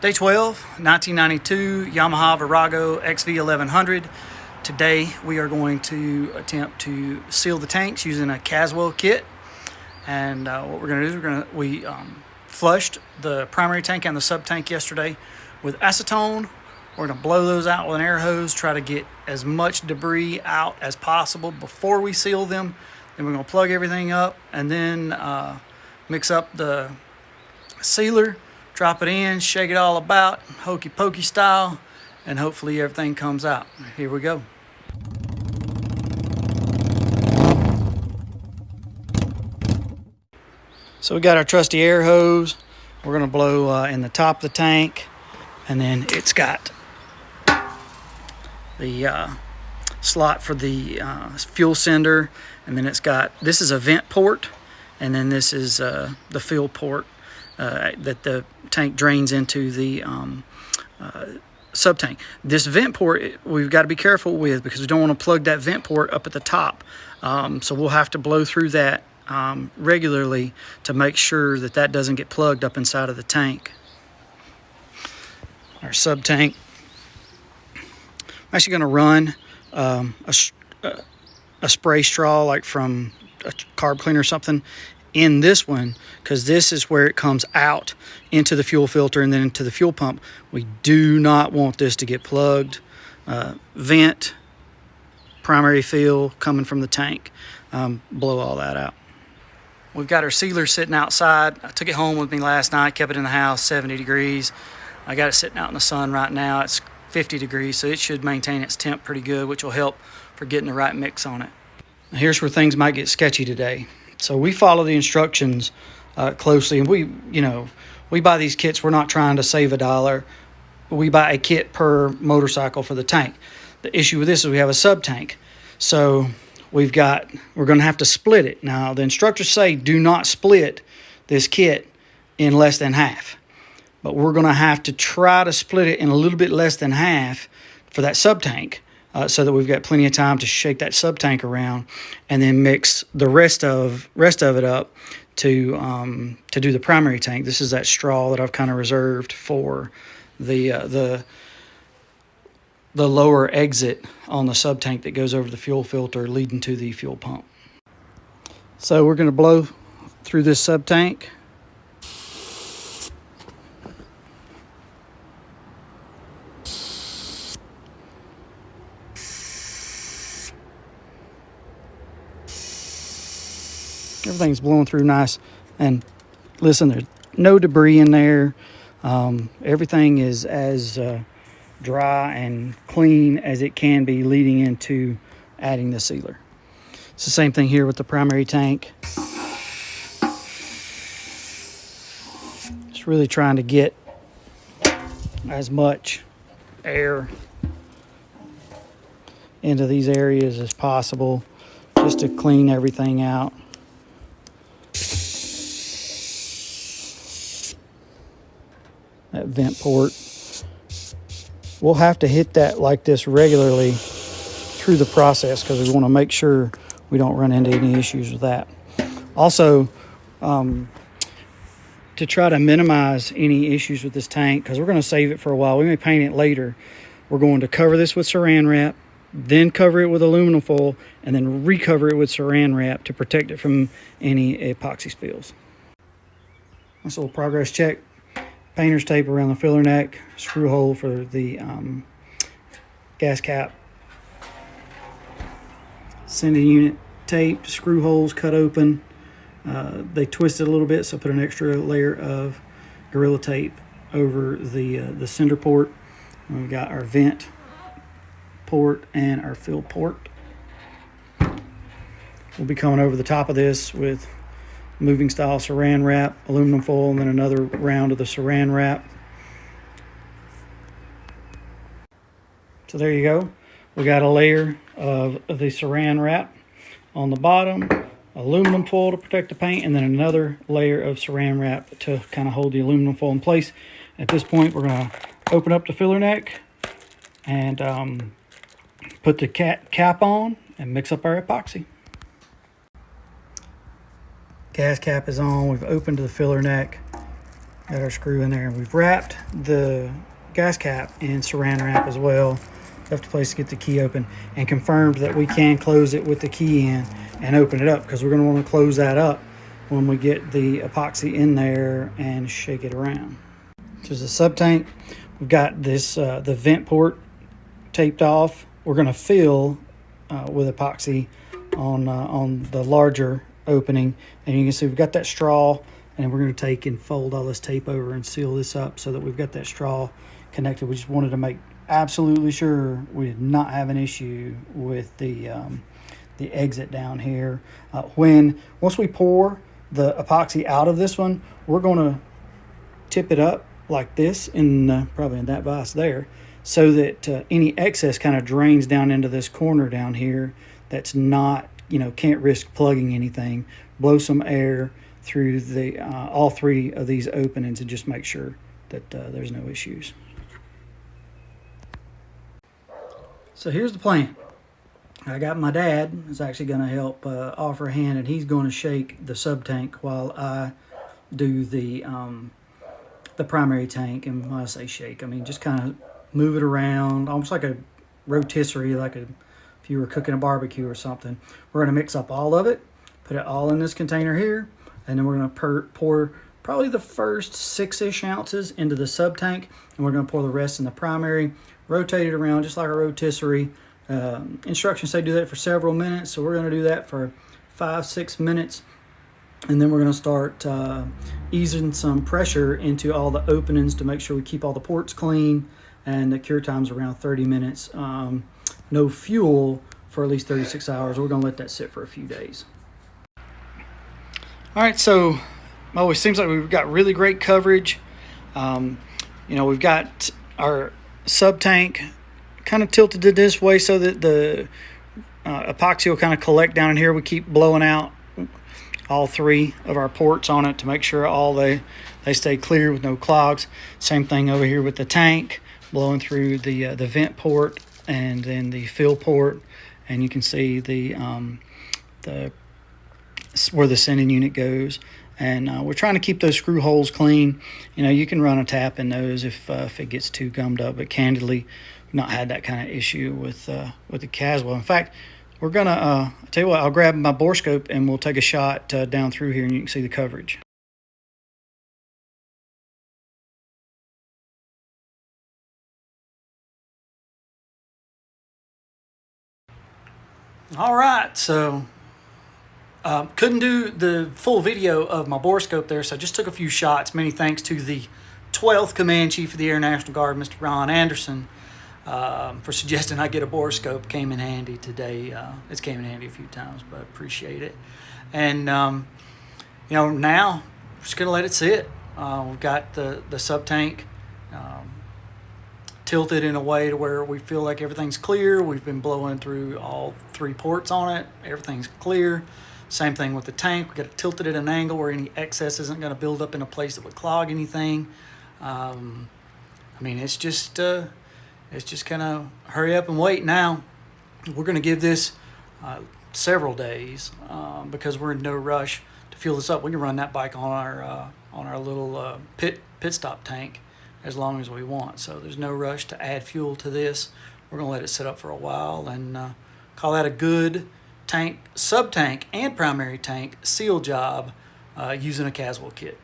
Day 12, 1992 Yamaha Virago XV1100. Today we are going to attempt to seal the tanks using a Caswell kit. And what we're going to do is we flushed the primary tank and the sub tank yesterday with acetone. We're going to blow those out with an air hose, try to get as much debris out as possible before we seal them. Then we're going to plug everything up and then mix up the sealer, drop it in, shake it all about, hokey pokey style, and hopefully everything comes out. Here we go. So we got our trusty air hose. We're going to blow in the top of the tank, and then it's got the slot for the fuel sender, and then it's got, this is a vent port, and then this is the fuel port that the tank drains into the sub tank. This vent port we've got to be careful with because we don't want to plug that vent port up at the top. So we'll have to blow through that regularly to make sure that that doesn't get plugged up inside of the tank. Our sub tank, I'm actually going to run a spray straw like from a carb cleaner or something in this one, because this is where it comes out into the fuel filter and then into the fuel pump. We do not want this to get plugged. Vent, primary fuel coming from the tank, blow all that out. We've got our sealer sitting outside. I took it home with me last night, kept it in the house, 70 degrees. I got it sitting out in the sun right now. It's 50 degrees, so it should maintain its temp pretty good, which will help for getting the right mix on it. Now here's where things might get sketchy today. So we follow the instructions closely, and we buy these kits. We're not trying to save $1. We buy a kit per motorcycle for the tank. The issue with this is we have a sub tank, so we're going to have to split it. Now the instructors say do not split this kit in less than half, but we're going to have to try to split it in a little bit less than half for that sub tank. So that we've got plenty of time to shake that sub tank around and then mix the rest of it up to do the primary tank. This is that straw that I've kind of reserved for the lower exit on the sub tank that goes over the fuel filter leading to the fuel pump. So we're going to blow through this sub tank. Everything's blowing through nice, and listen, there's no debris in there. Everything is as dry and clean as it can be leading into adding the sealer. It's the same thing here with the primary tank. Just really trying to get as much air into these areas as possible just to clean everything out. That vent port, we'll have to hit that like this regularly through the process because we want to make sure we don't run into any issues with that. Also, to try to minimize any issues with this tank, because we're going to save it for a while, we may paint it later, we're going to cover this with saran wrap, then cover it with aluminum foil, and then recover it with saran wrap to protect it from any epoxy spills. Nice little progress check. Painter's tape around the filler neck, screw hole for the gas cap, sending unit tape, screw holes cut open. They twisted a little bit, so put an extra layer of Gorilla tape over the sender port. And we've got our vent port and our fill port. We'll be coming over the top of this with moving style saran wrap, aluminum foil, and then another round of the saran wrap. So there you go. We got a layer of the saran wrap on the bottom, aluminum foil to protect the paint, and then another layer of saran wrap to kind of hold the aluminum foil in place. At this point, we're going to open up the filler neck and put the cap on and mix up our epoxy. Gas cap is on. We've opened the filler neck. Got our screw in there, and we've wrapped the gas cap in saran wrap as well. Left a place to get the key open, and confirmed that we can close it with the key in and open it up, because we're going to want to close that up when we get the epoxy in there and shake it around. There's a sub tank. We've got this the vent port taped off. We're going to fill with epoxy on the larger opening, and you can see we've got that straw, and we're going to take and fold all this tape over and seal this up so that we've got that straw connected. We just wanted to make absolutely sure we did not have an issue with the exit down here. Once we pour the epoxy out of this one, we're going to tip it up like this in probably in that vise there, so that any excess kind of drains down into this corner down here that's not, can't risk plugging anything. Blow some air through the all three of these openings and just make sure that there's no issues. So here's the plan. I got my dad is actually going to help offer a hand, and he's going to shake the sub tank while I do the primary tank. And when I say shake, I mean just kind of move it around, almost like a rotisserie, if you were cooking a barbecue or something. We're going to mix up all of it, put it all in this container here, and then we're going to pour probably the first 6-ish ounces into the sub tank, and we're going to pour the rest in the primary. Rotate it around just like a rotisserie. Instructions say do that for several minutes, so we're going to do that for 5-6 minutes, and then we're going to start easing some pressure into all the openings to make sure we keep all the ports clean, and the cure time's around 30 minutes. No fuel for at least 36 hours. We're going to let that sit for a few days. All right, so it seems like we've got really great coverage. We've got our sub tank kind of tilted to this way so that the epoxy will kind of collect down in here. We keep blowing out all three of our ports on it to make sure they stay clear with no clogs. Same thing over here with the tank, blowing through the vent port and then the fill port, and you can see where the sending unit goes. And we're trying to keep those screw holes clean. You can run a tap in those if it gets too gummed up, but candidly, not had that kind of issue with the Caswell. In fact, we're gonna I'll tell you what, I'll grab my borescope and we'll take a shot down through here, and you can see the coverage. All right, so couldn't do the full video of my borescope there, so I just took a few shots. Many thanks to the 12th Command Chief of the Air National Guard, Mr. Ron Anderson, for suggesting I get a borescope. Came in handy today. It's came in handy a few times, but I appreciate it. And now we're just gonna let it sit. We've got the sub tank tilted in a way to where we feel like everything's clear. We've been blowing through all three ports on it. Everything's clear. Same thing with the tank. We got it tilted at an angle where any excess isn't going to build up in a place that would clog anything. It's just kind of hurry up and wait now. We're going to give this several days because we're in no rush to fuel this up. We can run that bike on our little pit stop tank as long as we want. So there's no rush to add fuel to this. We're going to let it sit up for a while and call that a good tank, sub tank, and primary tank seal job using a Caswell kit.